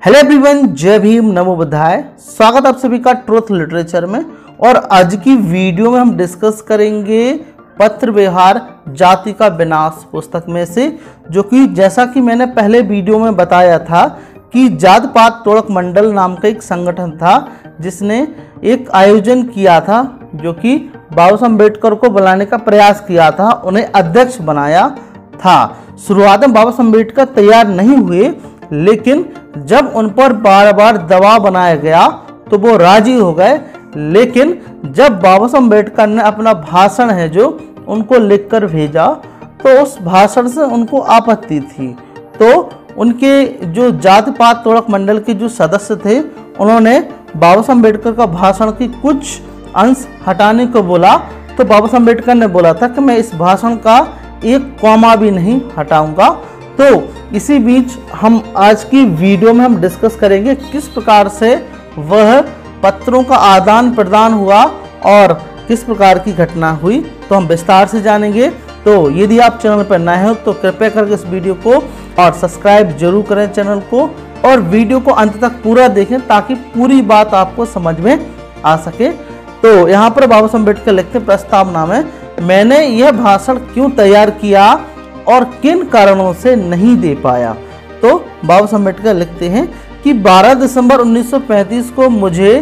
Hello everyone, जय भीम, नमो बुद्धाय। स्वागत आप सभी का ट्रुथ लिटरेचर में। और आज की वीडियो में हम डिस्कस करेंगे पत्र व्यवहार जाति का विनाश पुस्तक में से, जो कि जैसा कि मैंने पहले वीडियो में बताया था कि जात पात तोड़क मंडल नाम का एक संगठन था जिसने एक आयोजन किया था, जो कि बाबा साहब अम्बेडकर को बुलाने का प्रयास किया था, उन्हें अध्यक्ष बनाया था। शुरुआत में बाबा साहब अम्बेडकर तैयार नहीं हुए, लेकिन जब उन पर बार बार दबाव बनाया गया तो वो राजी हो गए। लेकिन जब बाबा साहब अम्बेडकर ने अपना भाषण है जो उनको लिखकर भेजा, तो उस भाषण से उनको आपत्ति थी। तो उनके जो जाति पात तोड़क मंडल के जो सदस्य थे, उन्होंने बाबा साहब अम्बेडकर का भाषण की कुछ अंश हटाने को बोला। तो बाबा साहब अम्बेडकर ने बोला था कि मैं इस भाषण का एक कॉमा भी नहीं हटाऊंगा। तो इसी बीच हम आज की वीडियो में हम डिस्कस करेंगे किस प्रकार से वह पत्रों का आदान प्रदान हुआ और किस प्रकार की घटना हुई, तो हम विस्तार से जानेंगे। तो यदि आप चैनल पर नए हो तो कृपया करके इस वीडियो को और सब्सक्राइब जरूर करें चैनल को, और वीडियो को अंत तक पूरा देखें ताकि पूरी बात आपको समझ में आ सके। तो यहाँ पर बाबा साहब अम्बेडकर लिखते प्रस्तावना में, मैंने यह भाषण क्यों तैयार किया और किन कारणों से नहीं दे पाया। तो बाबा साहब अम्बेडकर लिखते हैं कि 12 दिसंबर 1935 को मुझे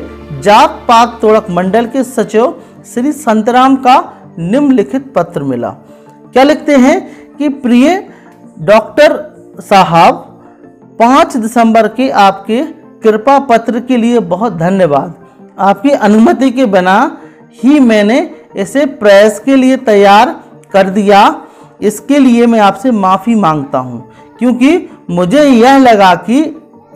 जात पात तोड़क मंडल के सचिव श्री संतराम का निम्नलिखित पत्र मिला। क्या लिखते हैं कि प्रिय डॉक्टर साहब, 5 दिसंबर के आपके कृपा पत्र के लिए बहुत धन्यवाद। आपकी अनुमति के बिना ही मैंने इसे प्रेस के लिए तैयार कर दिया। इसके लिए मैं आपसे माफ़ी मांगता हूं, क्योंकि मुझे यह लगा कि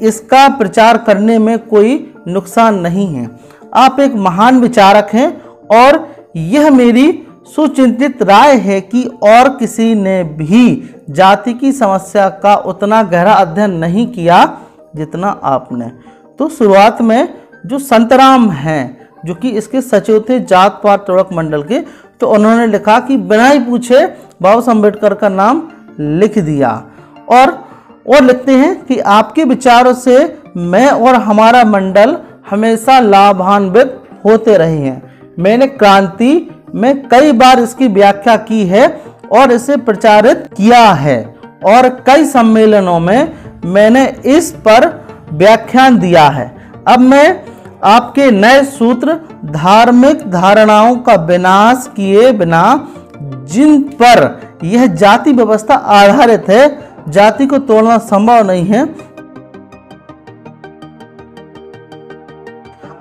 इसका प्रचार करने में कोई नुकसान नहीं है। आप एक महान विचारक हैं और यह मेरी सुचिंतित राय है कि और किसी ने भी जाति की समस्या का उतना गहरा अध्ययन नहीं किया जितना आपने। तो शुरुआत में जो संतराम हैं, जो कि इसके सचिव थे जात पात तोड़क मंडल के, तो उन्होंने लिखा कि बिना ही पूछे बाबा साहब अम्बेडकर का नाम लिख दिया। और लिखते हैं कि आपके विचारों से मैं और हमारा मंडल हमेशा लाभान्वित होते रहे हैं। मैंने क्रांति में कई बार इसकी व्याख्या की है और इसे प्रचारित किया है, और कई सम्मेलनों में मैंने इस पर व्याख्यान दिया है। अब मैं आपके नए सूत्र धार्मिक धारणाओं का विनाश किए बिना, जिन पर यह जाति व्यवस्था आधारित है, जाति को तोड़ना संभव नहीं है।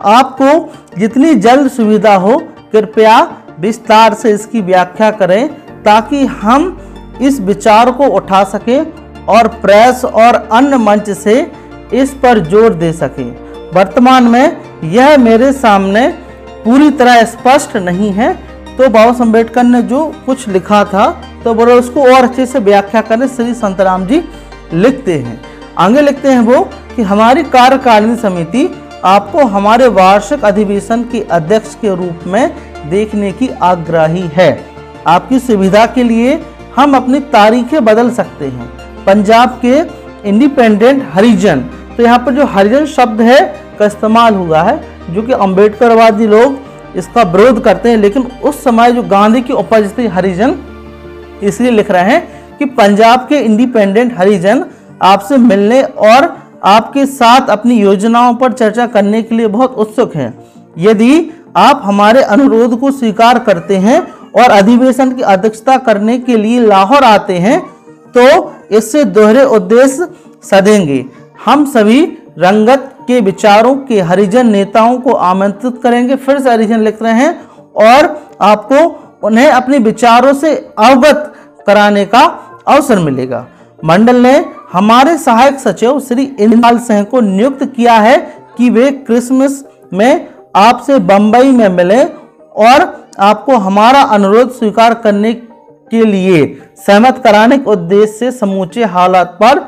आपको जितनी जल्द सुविधा हो कृपया विस्तार से इसकी व्याख्या करें, ताकि हम इस विचार को उठा सकें और प्रेस और अन्य मंच से इस पर जोर दे सकें। वर्तमान में यह मेरे सामने पूरी तरह स्पष्ट नहीं है। तो बाबा साहब अम्बेडकर ने जो कुछ लिखा था, तो बोले उसको और अच्छे से व्याख्या करने श्री संतराम जी लिखते हैं। आगे लिखते हैं वो कि हमारी कार्यकारिणी समिति आपको हमारे वार्षिक अधिवेशन के अध्यक्ष के रूप में देखने की आग्रही है। आपकी सुविधा के लिए हम अपनी तारीखें बदल सकते हैं। पंजाब के इंडिपेंडेंट हरिजन, तो यहाँ पर जो हरिजन शब्द है का इस्तेमाल हुआ है, जो कि अम्बेडकरवादी लोग इसका विरोध करते हैं, लेकिन उस समय जो गांधी की उपज थी हरिजन, इसलिए लिख रहे हैं कि पंजाब के इंडिपेंडेंट हरिजन आपसे मिलने और आपके साथ अपनी योजनाओं पर चर्चा करने के लिए बहुत उत्सुक हैं। यदि आप हमारे अनुरोध को स्वीकार करते हैं और अधिवेशन की अध्यक्षता करने के लिए लाहौर आते हैं, तो इससे दोहरे उद्देश्य सधेंगे। हम सभी रंगत के विचारों के हरिजन नेताओं को आमंत्रित करेंगे। फिर से हरिजन लिख रहे हैं, और आपको उन्हें अपने विचारों से अवगत कराने का अवसर मिलेगा। मंडल ने हमारे सहायक सचिव श्री इंद्रपाल सिंह को नियुक्त किया है कि वे क्रिसमस में आपसे बंबई में मिलें और आपको हमारा अनुरोध स्वीकार करने के लिए सहमत कराने के उद्देश्य से समूचे हालात पर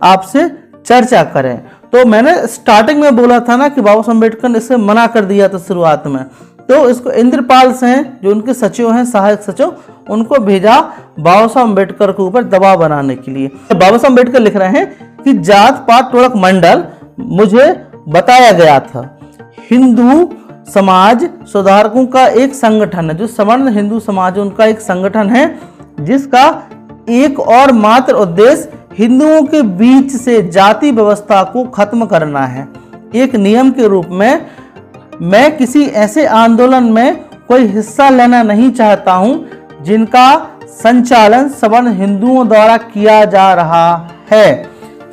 आपसे चर्चा करें। तो मैंने स्टार्टिंग में बोला था ना कि बाबा साहब अम्बेडकर ने इसे मना कर दिया था शुरुआत में, तो इसको इंद्रपाल सिंह जो उनके सचिव हैं, सहायक सचिव, उनको भेजा बाबा साहब अम्बेडकर के ऊपर दबाव बनाने के लिए। तो बाबा साहब अम्बेडकर लिख रहे हैं कि जात पात तोड़क मंडल मुझे बताया गया था। हिंदू समाज सुधारकों का एक संगठन है, जो सवर्ण हिंदू समाज उनका एक संगठन है, जिसका एक और मात्र उद्देश्य हिंदुओं के बीच से जाति व्यवस्था को खत्म करना है। एक नियम के रूप में मैं किसी ऐसे आंदोलन में कोई हिस्सा लेना नहीं चाहता हूं जिनका संचालन सवर्ण हिंदुओं द्वारा किया जा रहा है।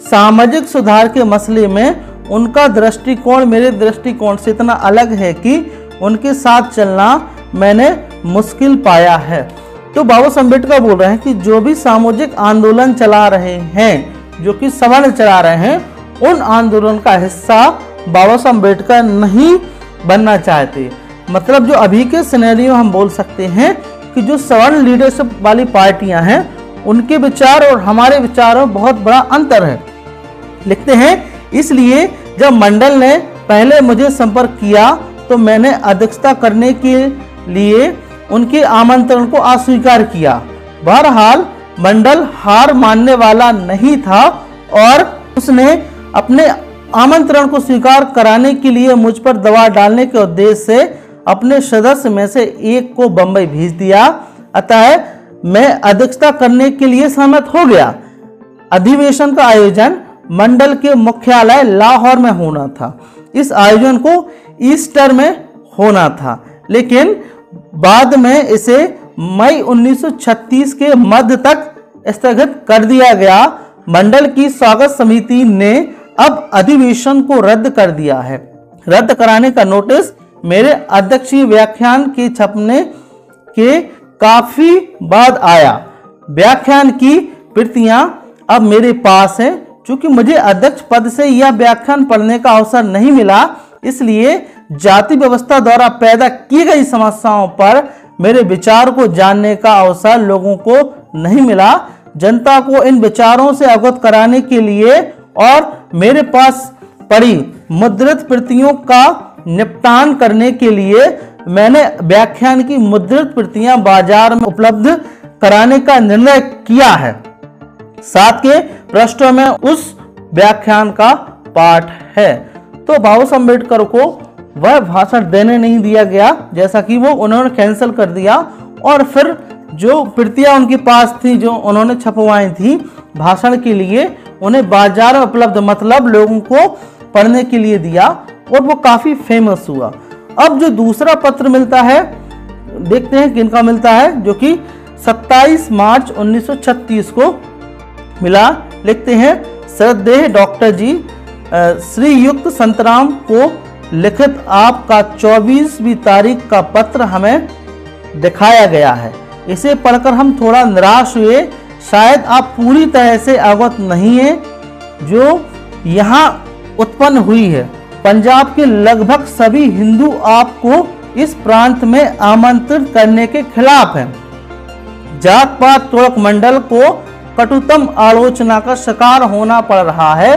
सामाजिक सुधार के मसले में उनका दृष्टिकोण मेरे दृष्टिकोण से इतना अलग है कि उनके साथ चलना मैंने मुश्किल पाया है। तो बाबा साहब अम्बेडकर बोल रहे हैं कि जो भी सामाजिक आंदोलन चला रहे हैं, जो कि सवर्ण चला रहे हैं, उन आंदोलन का हिस्सा बाबा साहब अम्बेडकर नहीं बनना चाहते। मतलब जो अभी के सिनेरियो हम बोल सकते हैं कि जो सवर्ण लीडरशिप वाली पार्टियां हैं, उनके विचार और हमारे विचारों में बहुत बड़ा अंतर है। लिखते हैं, इसलिए जब मंडल ने पहले मुझे संपर्क किया तो मैंने अध्यक्षता करने के लिए उनके आमंत्रण को अस्वीकार किया। बहरहाल मंडल हार मानने वाला नहीं था और उसने अपने आमंत्रण को स्वीकार कराने के लिए मुझ पर दबाव डालने के उद्देश्य से अपने सदस्य में से एक को बंबई भेज दिया। अतः मैं अध्यक्षता करने के लिए सहमत हो गया। अधिवेशन का आयोजन मंडल के मुख्यालय लाहौर में होना था। इस आयोजन को ईस्टर में होना था, लेकिन बाद में इसे मई 1936 के मध्य तक स्थगित कर दिया गया। मंडल की स्वागत समिति ने अब अधिवेशन को रद्द कर दिया है। रद्द कराने का नोटिस मेरे अध्यक्षीय व्याख्यान के छपने के काफी बाद आया। व्याख्यान की प्रतियां अब मेरे पास हैं। चूंकि मुझे अध्यक्ष पद से यह व्याख्यान पढ़ने का अवसर नहीं मिला, इसलिए जाति व्यवस्था द्वारा पैदा की गई समस्याओं पर मेरे विचार को जानने का अवसर लोगों को नहीं मिला। जनता को इन विचारों से अवगत कराने के लिए और मेरे पास पड़ी मुद्रित प्रतियों का निपटान करने के लिए मैंने व्याख्यान की मुद्रित प्रतियां बाजार में उपलब्ध कराने का निर्णय किया है। साथ के पृष्ठों में उस व्याख्यान का पाठ है। तो बाबा साहब अम्बेडकर को वह भाषण देने नहीं दिया गया, जैसा कि वो उन्होंने कैंसिल कर दिया, और फिर जो प्रतियां उनके पास थी, जो उन्होंने छपवाई थी भाषण के लिए, उन्हें बाजार में उपलब्ध, मतलब लोगों को पढ़ने के लिए दिया, और वो काफी फेमस हुआ। अब जो दूसरा पत्र मिलता है, देखते हैं किनका मिलता है, जो कि 27 मार्च 1936 को मिला। लिखते हैं, श्रद्धेय डॉक्टर जी, श्रीयुक्त संतराम को लिखित आपका 24वीं तारीख का पत्र हमें दिखाया गया है। इसे पढ़कर हम थोड़ा निराश हुए। शायद आप पूरी तरह से अवगत नहीं है जो यहाँ उत्पन्न हुई है। पंजाब के लगभग सभी हिंदू आपको इस प्रांत में आमंत्रित करने के खिलाफ हैं। जात पात तुर्क मंडल को कटुतम आलोचना का शिकार होना पड़ रहा है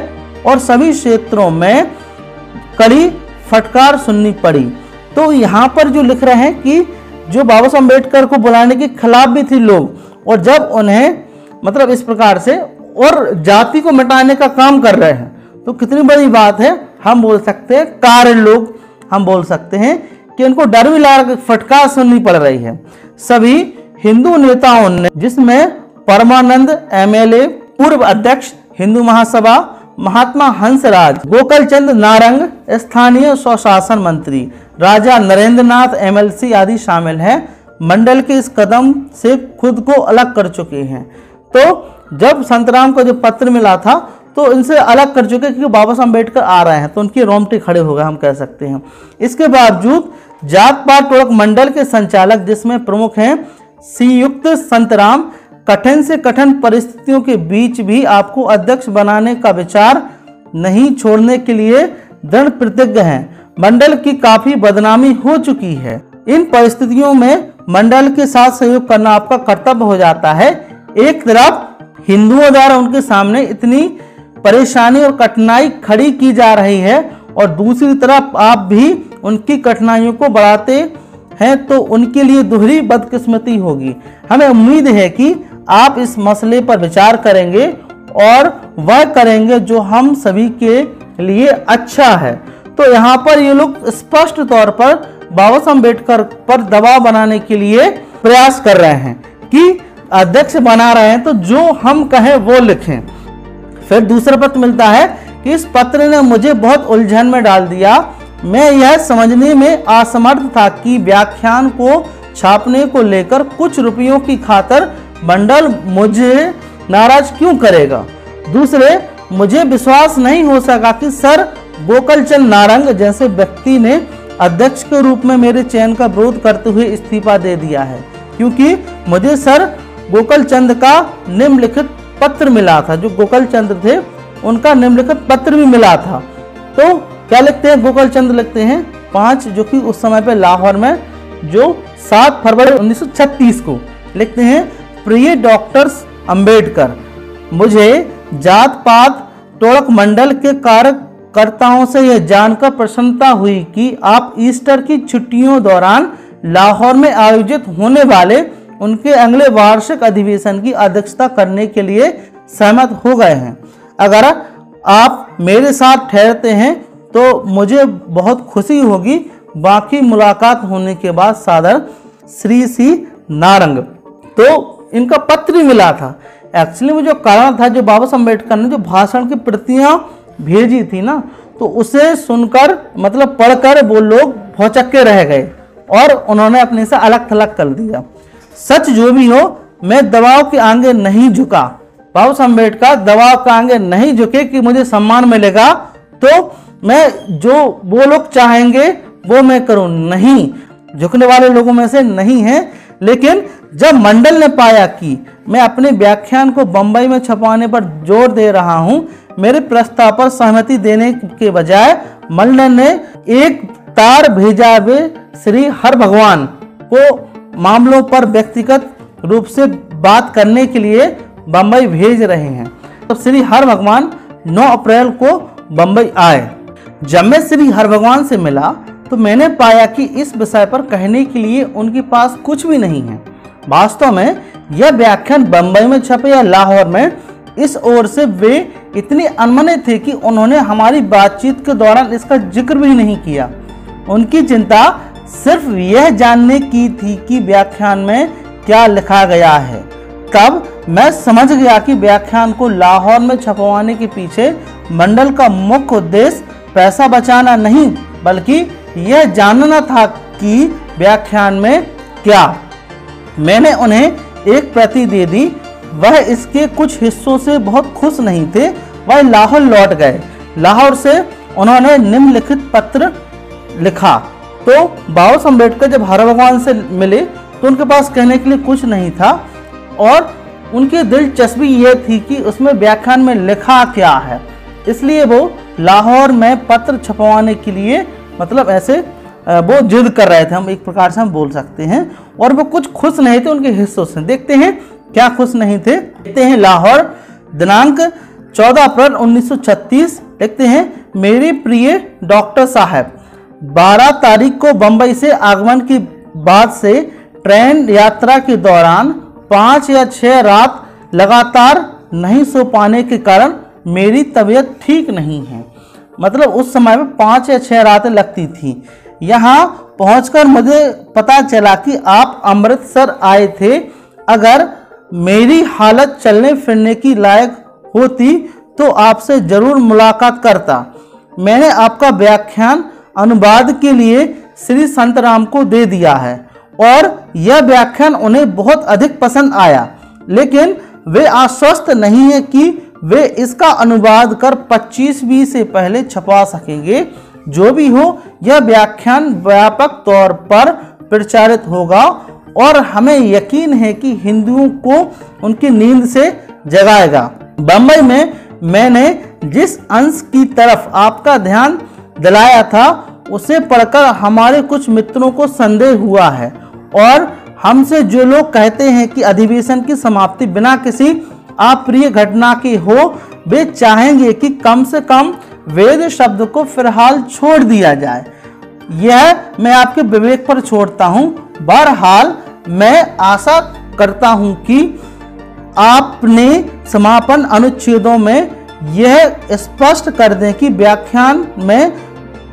और सभी क्षेत्रों में कड़ी फटकार सुननी पड़ी। तो यहाँ पर जो लिख रहे हैं कि जो बाबा साहब अम्बेडकर को बुलाने के खिलाफ भी थे लोग, और जब उन्हें मतलब इस प्रकार से और जाति को मिटाने का काम कर रहे हैं, तो कितनी बड़ी बात है। हम बोल सकते हैं कार्य लोग, हम बोल सकते हैं कि उनको डर भी लगा, फटकार सुननी पड़ रही है। सभी हिंदू नेताओं ने, जिसमें परमानंद एमएलए, पूर्व अध्यक्ष हिंदू महासभा महात्मा हंसराज, गोकल चंद नारंग स्थानीय स्वशासन मंत्री, राजा नरेंद्र नाथ एमएलसी आदि शामिल हैं, मंडल के इस कदम से खुद को अलग कर चुके हैं। तो जब संतराम को जो पत्र मिला था तो इनसे अलग कर चुके, क्योंकि बाबा साहब अम्बेडकर आ रहे हैं, तो उनके रोंगटे खड़े हो गए, हम कह सकते हैं। इसके बावजूद जात पात टोलक मंडल के संचालक, जिसमें प्रमुख हैं श्रीयुक्त संतराम, कठिन से कठिन परिस्थितियों के बीच भी आपको अध्यक्ष बनाने का विचार नहीं छोड़ने के लिए दृढ़ प्रतिज्ञ हैं। मंडल की काफी बदनामी हो चुकी है। इन परिस्थितियों में मंडल के साथ सहयोग करना आपका कर्तव्य हो जाता है। एक तरफ हिंदुओं द्वारा उनके सामने इतनी परेशानी और कठिनाई खड़ी की जा रही है, और दूसरी तरफ आप भी उनकी कठिनाइयों को बढ़ाते हैं, तो उनके लिए दोहरी बदकिस्मती होगी। हमें उम्मीद है कि आप इस मसले पर विचार करेंगे और वह करेंगे जो हम सभी के लिए अच्छा है। तो यहाँ पर ये लोग स्पष्ट तौर पर बाबा साहब अम्बेडकर पर दबाव बनाने के लिए प्रयास कर रहे हैं कि अध्यक्ष बना रहे हैं तो जो हम कहें वो लिखें। फिर दूसरा पत्र मिलता है कि इस पत्र ने मुझे बहुत उलझन में डाल दिया। मैं यह समझने में असमर्थ था कि व्याख्यान को छापने को लेकर कुछ रुपयों की खातिर मंडल मुझे नाराज क्यों करेगा। दूसरे, मुझे विश्वास नहीं हो सका कि सर गोकलचंद नारंग जैसे व्यक्ति ने अध्यक्ष के रूप में मेरे चयन का विरोध करते हुए इस्तीफा दे दिया है, क्योंकि मुझे सर गोकलचंद का निम्नलिखित पत्र मिला था। जो गोकलचंद थे उनका निम्नलिखित पत्र भी मिला था। तो क्या लिखते हैं गोकलचंद, लिखते हैं 5, जो कि उस समय पे लाहौर में जो 7 फरवरी 1936 को लिखते हैं, प्रिय डॉक्टर्स अंबेडकर, मुझे जात पात टोळक मंडल के कार्यकर्ताओं से यह जानकर प्रसन्नता हुई कि आप ईस्टर की छुट्टियों दौरान लाहौर में आयोजित होने वाले उनके अगले वार्षिक अधिवेशन की अध्यक्षता करने के लिए सहमत हो गए हैं। अगर आप मेरे साथ ठहरते हैं तो मुझे बहुत खुशी होगी। बाकी मुलाकात होने के बाद सादर, श्री सी नारंग। तो इनका पत्र भी मिला था। एक्चुअली में जो कारण था, जो बाबा साहब अम्बेडकर ने जो भाषण की प्रतियां भेजी थी ना, तो उसे सुनकर मतलब पढ़कर वो लोग भौचक्के रह गए और उन्होंने अपने से अलग थलग कर दिया। सच जो भी हो, मैं दबाव के आगे नहीं झुका। बाबा साहब अम्बेडकर दबाव के आगे नहीं झुके कि मुझे सम्मान मिलेगा तो मैं जो वो लोग चाहेंगे वो मैं करूं, नहीं, झुकने वाले लोगों में से नहीं है। लेकिन जब मंडल ने पाया कि मैं अपने व्याख्यान को बंबई में छपवाने पर जोर दे रहा हूं, मेरे प्रस्ताव पर सहमति देने के बजाय मंडल ने एक तार भेजा वे श्री हर भगवान को मामलों पर व्यक्तिगत रूप से बात करने के लिए बंबई भेज रहे हैं। तब श्री हर भगवान 9 अप्रैल को बंबई आए। जब मैं श्री हर भगवान से मिला तो मैंने पाया कि इस विषय पर कहने के लिए उनके पास कुछ भी नहीं है। वास्तव में यह व्याख्यान बंबई में छपे या लाहौर में, इस ओर से वे इतने अनमने थे कि उन्होंने हमारी बातचीत के दौरान इसका जिक्र भी नहीं किया। उनकी चिंता सिर्फ यह जानने की थी कि व्याख्यान में क्या लिखा गया है। तब मैं समझ गया कि व्याख्यान को लाहौर में छपवाने के पीछे मंडल का मुख्य उद्देश्य पैसा बचाना नहीं, बल्कि यह जानना था कि व्याख्यान में क्या। मैंने उन्हें एक प्रति दे दी। वह इसके कुछ हिस्सों से बहुत खुश नहीं थे। वह लाहौर लौट गए। लाहौर से उन्होंने निम्नलिखित पत्र लिखा। तो बाबा साहब अम्बेडकर जब हर भगवान से मिले तो उनके पास कहने के लिए कुछ नहीं था और उनकी दिलचस्पी यह थी कि उसमें व्याख्यान में लिखा क्या है। इसलिए वो लाहौर में पत्र छपवाने के लिए मतलब ऐसे वो जिद कर रहे थे, हम एक प्रकार से हम बोल सकते हैं। और वो कुछ खुश नहीं थे उनके हिस्सों से। देखते हैं क्या खुश नहीं थे। देखते हैं लाहौर, दिनांक 14 अप्रैल 1936। देखते हैं, मेरे प्रिय डॉक्टर साहब, 12 तारीख को बंबई से आगमन की बाद से ट्रेन यात्रा के दौरान 5 या 6 रात लगातार नहीं सो पाने के कारण मेरी तबीयत ठीक नहीं है। मतलब उस समय में 5 या 6 रातें लगती थी। यहाँ पहुंचकर मुझे पता चला कि आप अमृतसर आए थे। अगर मेरी हालत चलने फिरने की लायक होती तो आपसे जरूर मुलाकात करता। मैंने आपका व्याख्यान अनुवाद के लिए श्री संतराम को दे दिया है और यह व्याख्यान उन्हें बहुत अधिक पसंद आया, लेकिन वे आश्वस्त नहीं है कि वे इसका अनुवाद कर 25वीं से पहले छपवा सकेंगे। जो भी हो, यह व्याख्यान व्यापक तौर पर प्रचारित होगा और हमें यकीन है कि हिंदुओं को उनकी नींद से जगाएगा। बंबई में मैंने जिस अंश की तरफ आपका ध्यान दिलाया था उसे पढ़कर हमारे कुछ मित्रों को संदेह हुआ है और हमसे जो लोग कहते हैं कि अधिवेशन की समाप्ति बिना किसी अप्रिय घटना की हो, वे चाहेंगे कि कम से कम वेद शब्द को फिलहाल छोड़ दिया जाए। यह मैं आपके विवेक पर छोड़ता हूं। बहरहाल मैं आशा करता हूं कि आपने समापन अनुच्छेदों में यह स्पष्ट कर दें कि व्याख्यान में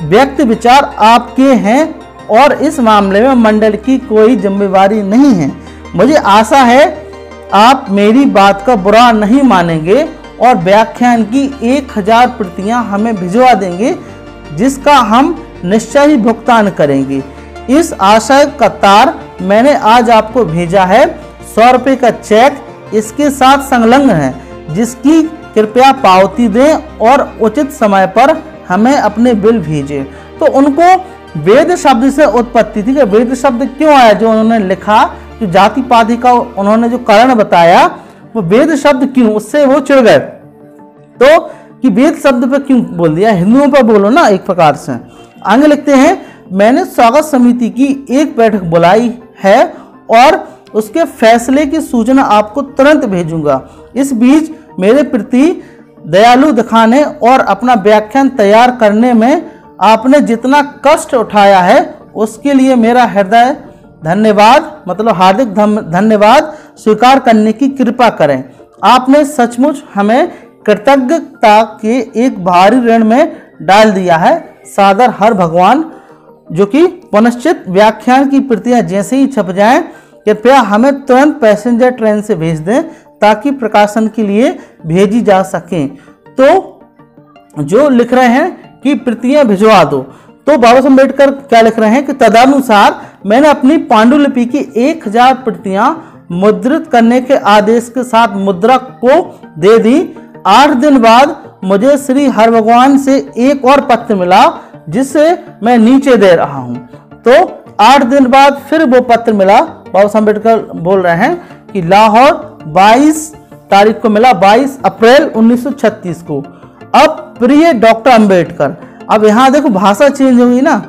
व्यक्त विचार आपके हैं और इस मामले में मंडल की कोई जिम्मेवारी नहीं है। मुझे आशा है आप मेरी बात का बुरा नहीं मानेंगे और व्याख्यान की 1000 प्रतियां हमें भिजवा देंगे, जिसका हम निश्चय ही भुगतान करेंगे। इस आशय का तार मैंने आज आपको भेजा है। 100 रुपये का चेक इसके साथ संलग्न है, जिसकी कृपया पावती दें और उचित समय पर हमें अपने बिल भेजें। तो उनको वेद शब्द से उत्पत्ति थी कि वेद शब्द क्यों आया, जो उन्होंने लिखा, जो जाति पाति का उन्होंने जो कारण बताया, वो वेद शब्द क्यों, उससे वो चिढ़ गए। तो कि वेद शब्द पे क्यों बोल दिया, हिंदुओं पर बोलो ना एक प्रकार से। आगे लिखते हैं, मैंने स्वागत समिति की एक बैठक बुलाई है और उसके फैसले की सूचना आपको तुरंत भेजूंगा। इस बीच मेरे प्रति दयालु दिखाने और अपना व्याख्यान तैयार करने में आपने जितना कष्ट उठाया है, उसके लिए मेरा हृदय धन्यवाद, मतलब हार्दिक धन्यवाद स्वीकार करने की कृपा करें। आपने सचमुच हमें कृतज्ञता के एक भारी ऋण में डाल दिया है। सादर हर भगवान। जो कि पुनश्चित व्याख्यान की प्रतियां जैसे ही छप जाएं, कृपया हमें तुरंत पैसेंजर ट्रेन से भेज दें ताकि प्रकाशन के लिए भेजी जा सकें। तो जो लिख रहे हैं कि प्रतियां भिजवा दो, तो बाबा साहब अम्बेडकर क्या लिख रहे हैं कि तदनुसार मैंने अपनी पांडुलिपि की 1000 प्रतियां मुद्रित करने के आदेश के साथ मुद्रक को दे दी। 8 दिन बाद मुझे श्री हर भगवान से एक और पत्र मिला, जिसे मैं नीचे दे रहा हूं। तो 8 दिन बाद फिर वो पत्र मिला। बाबा साहब अम्बेडकर बोल रहे हैं कि लाहौर 22 तारीख को मिला, 22 अप्रैल 1936 को। अब प्रिय डॉक्टर अम्बेडकर, अब यहाँ देखो भाषा चेंज होगी ना,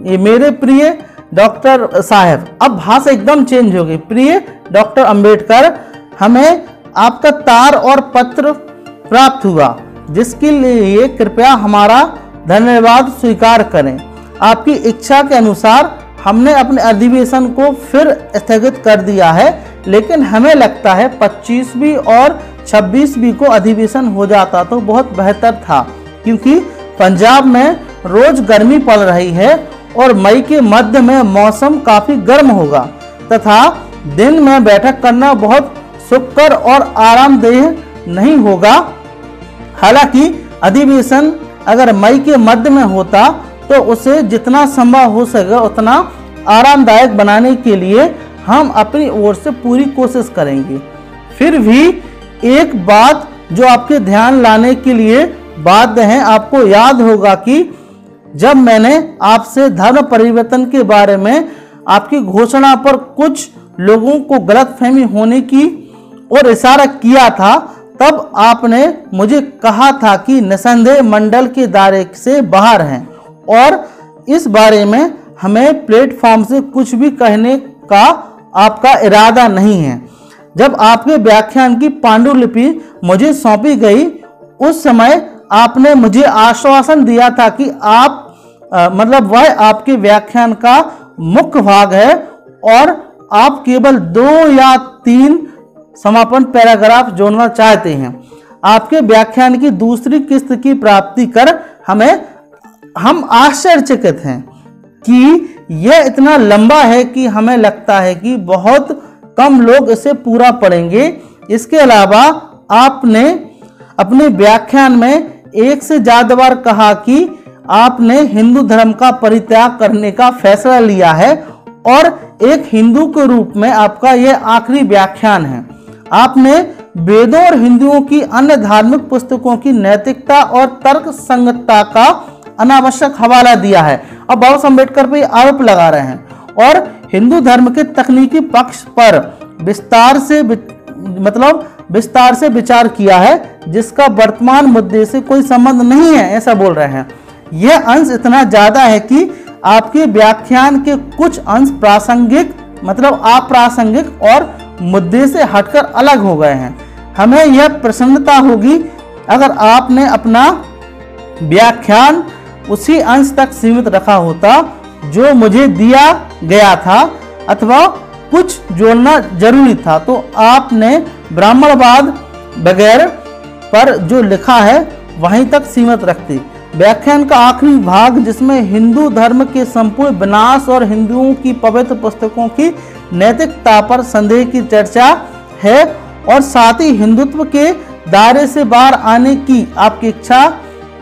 ये मेरे प्रिय डॉक्टर साहब, अब भाषा एकदम चेंज हो गई। प्रिय डॉक्टर अम्बेडकर, हमें आपका तार और पत्र प्राप्त हुआ, जिसके लिए कृपया हमारा धन्यवाद स्वीकार करें। आपकी इच्छा के अनुसार हमने अपने अधिवेशन को फिर स्थगित कर दिया है, लेकिन हमें लगता है 25वीं और 26वीं को अधिवेशन हो जाता तो बहुत बेहतर था, क्योंकि पंजाब में रोज गर्मी पड़ रही है और मई के मध्य में मौसम काफी गर्म होगा तथा दिन में बैठक करना बहुत सुखकर और आरामदेह नहीं होगा। हालांकि अधिवेशन अगर मई के मध्य में होता तो उसे जितना संभव हो सके उतना आरामदायक बनाने के लिए हम अपनी ओर से पूरी कोशिश करेंगे। फिर भी एक बात जो आपके ध्यान लाने के लिए बाध्य है, आपको याद होगा कि जब मैंने आपसे धर्म परिवर्तन के बारे में आपकी घोषणा पर कुछ लोगों को गलतफहमी होने की और इशारा किया था, तब आपने मुझे कहा था कि निसंदेह मंडल के दायरे से बाहर हैं और इस बारे में हमें प्लेटफॉर्म से कुछ भी कहने का आपका इरादा नहीं है। जब आपके व्याख्यान की पांडुलिपि मुझे सौंपी गई, उस समय आपने मुझे आश्वासन दिया था कि आप मतलब वह आपके व्याख्यान का मुख्य भाग है और आप केवल 2 या 3 समापन पैराग्राफ जोड़ना चाहते हैं। आपके व्याख्यान की दूसरी किस्त की प्राप्ति कर हम आश्चर्यचकित हैं कि यह इतना लंबा है कि हमें लगता है कि बहुत कम लोग इसे पूरा पढ़ेंगे। इसके अलावा आपने अपने व्याख्यान में एक से ज्यादा बार कहा कि आपने हिंदू धर्म का परित्याग करने का फैसला लिया है और एक हिंदू के रूप में आपका यह आखिरी व्याख्यान है। आपने वेदों और हिंदुओं की अन्य धार्मिक पुस्तकों की नैतिकता और तर्क संगतता का अनावश्यक हवाला दिया है। अब बाबा साहब अम्बेडकर पे आरोप लगा रहे हैं और हिंदू धर्म के तकनीकी पक्ष पर विस्तार से विचार किया है, जिसका वर्तमान मुद्दे से कोई संबंध नहीं है, ऐसा बोल रहे हैं। यह अंश इतना ज्यादा है कि आपके व्याख्यान के कुछ अंश प्रासंगिक मतलब अप्रासंगिक और मुद्दे से हटकर अलग हो गए हैं। हमें यह प्रसन्नता होगी अगर आपने अपना व्याख्यान उसी अंश तक सीमित रखा होता जो मुझे दिया गया था, अथवा कुछ जोड़ना जरूरी था। तो आपने ब्राह्मणवाद बगैर पर जो लिखा है वहीं तक सीमित रखते। व्याख्यान का आखिरी भाग, जिसमें हिंदू धर्म के संपूर्ण विनाश और हिंदुओं की पवित्र पुस्तकों की नैतिकता पर संदेह की चर्चा है और साथ ही हिंदुत्व के दायरे से बाहर आने की आपकी इच्छा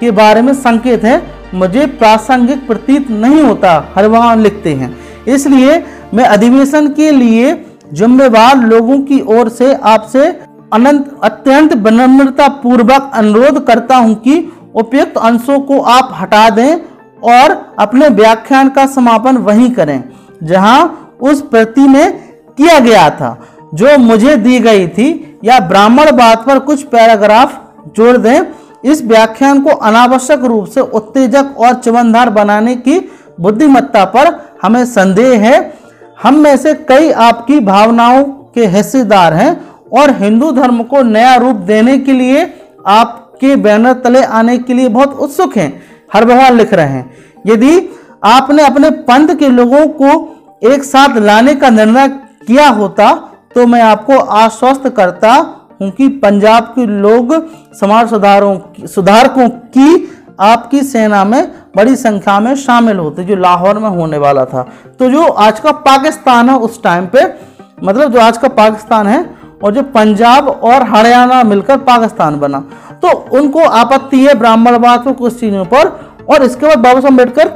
के बारे में संकेत है। मुझे प्रासंगिक प्रतीत नहीं होता, हरिभगवान लिखते हैं। इसलिए मैं अधिवेशन के लिए जिम्मेवार लोगों की ओर से आपसे अत्यंत विनम्रता पूर्वक अनुरोध करता हूं कि उपयुक्त अंशों को आप हटा दें और अपने व्याख्यान का समापन वहीं करें जहां उस प्रति में किया गया था जो मुझे दी गई थी, या ब्राह्मणवाद पर कुछ पैराग्राफ जोड़ दें। इस व्याख्यान को अनावश्यक रूप से उत्तेजक और चुभनदार बनाने की बुद्धिमत्ता पर हमें संदेह है। हम में से कई आपकी भावनाओं के हिस्सेदार हैं और हिंदू धर्म को नया रूप देने के लिए आपके बैनर तले आने के लिए बहुत उत्सुक हैं, हरिभगवान लिख रहे हैं। यदि आपने अपने पंथ के लोगों को एक साथ लाने का निर्णय किया होता तो मैं आपको आश्वस्त करता हूं कि पंजाब के लोग समाज सुधारकों की आपकी सेना में बड़ी संख्या में शामिल होते, जो लाहौर में होने वाला था। तो जो आज का पाकिस्तान है उस टाइम पे, मतलब जो आज का पाकिस्तान है और जो पंजाब और हरियाणा मिलकर पाकिस्तान बना, तो उनको आपत्ति है ब्राह्मणवाद पर कुछ चीजों पर। और इसके बाद बाबा साहब अम्बेडकर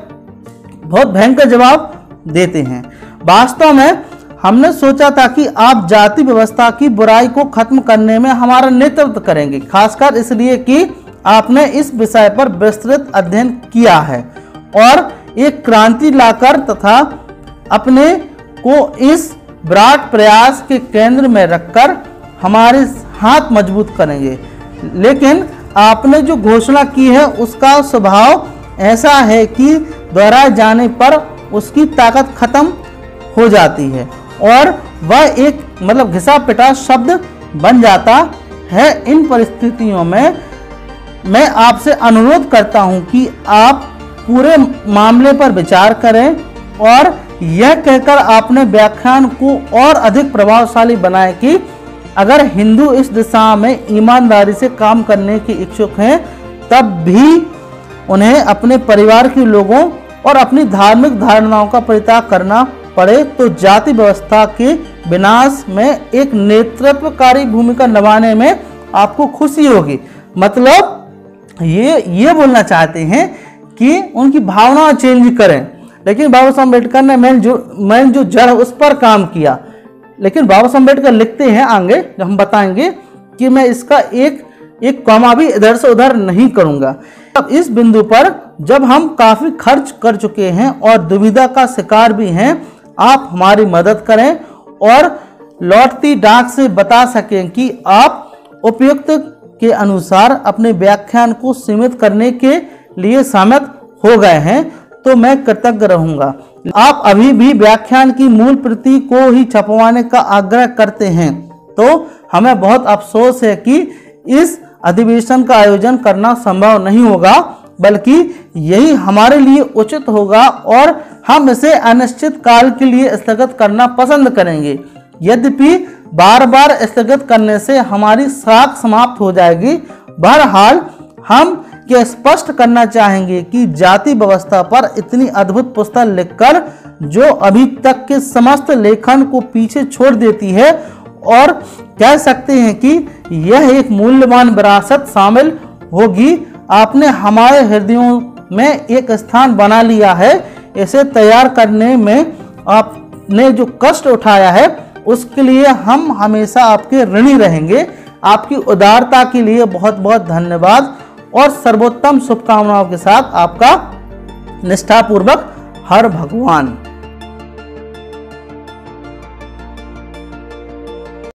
बहुत भयंकर जवाब देते हैं। वास्तव में हमने सोचा था कि आप जाति व्यवस्था की बुराई को खत्म करने में हमारा नेतृत्व करेंगे, खासकर इसलिए कि आपने इस विषय पर विस्तृत अध्ययन किया है और एक क्रांति लाकर तथा अपने को इस विराट प्रयास के केंद्र में रखकर हमारे हाथ मजबूत करेंगे। लेकिन आपने जो घोषणा की है उसका स्वभाव ऐसा है कि दोहराए जाने पर उसकी ताकत खत्म हो जाती है और वह एक मतलब घिसा पिटा शब्द बन जाता है। इन परिस्थितियों में मैं आपसे अनुरोध करता हूं कि आप पूरे मामले पर विचार करें और यह कहकर आपने व्याख्यान को और अधिक प्रभावशाली बनाए कि अगर हिंदू इस दिशा में ईमानदारी से काम करने के इच्छुक हैं तब भी उन्हें अपने परिवार के लोगों और अपनी धार्मिक धारणाओं का परित्याग करना पड़े तो जाति व्यवस्था के विनाश में एक नेतृत्वकारी भूमिका निभाने में आपको खुशी होगी। मतलब ये बोलना चाहते हैं कि उनकी भावना चेंज करें, लेकिन बाबा साहब अम्बेडकर ने मैंने जो जड़ उस पर काम किया। लेकिन बाबा साहब अम्बेडकर लिखते हैं आगे, जब हम बताएंगे कि मैं इसका एक कॉमा भी इधर से उधर नहीं करूंगा। अब इस बिंदु पर जब हम काफी खर्च कर चुके हैं और दुविधा का शिकार भी हैं, आप हमारी मदद करें और लौटती डाक से बता सकें कि आप उपयुक्त के अनुसार अपने व्याख्यान को सीमित करने के लिए सहमत हो गए हैं तो मैं कृतज्ञ रहूंगा। आप अभी भी व्याख्यान की मूल प्रति को ही छपवाने का आग्रह करते हैं तो हमें बहुत अफसोस है कि इस अधिवेशन का आयोजन करना संभव नहीं होगा, बल्कि यही हमारे लिए उचित होगा और हम इसे अनिश्चित काल के लिए स्थगित करना पसंद करेंगे। यद्यपि बार बार स्थगित करने से हमारी साख समाप्त हो जाएगी। बहरहाल हम ये स्पष्ट करना चाहेंगे कि जाति व्यवस्था पर इतनी अद्भुत पुस्तक लिखकर जो अभी तक के समस्त लेखन को पीछे छोड़ देती है और कह सकते हैं कि यह एक मूल्यवान विरासत शामिल होगी, आपने हमारे हृदयों में एक स्थान बना लिया है। इसे तैयार करने में आपने जो कष्ट उठाया है उसके लिए हम हमेशा आपके ऋणी रहेंगे। आपकी उदारता के लिए बहुत बहुत धन्यवाद और सर्वोत्तम शुभकामनाओं के साथ आपका निष्ठापूर्वक हर भगवान।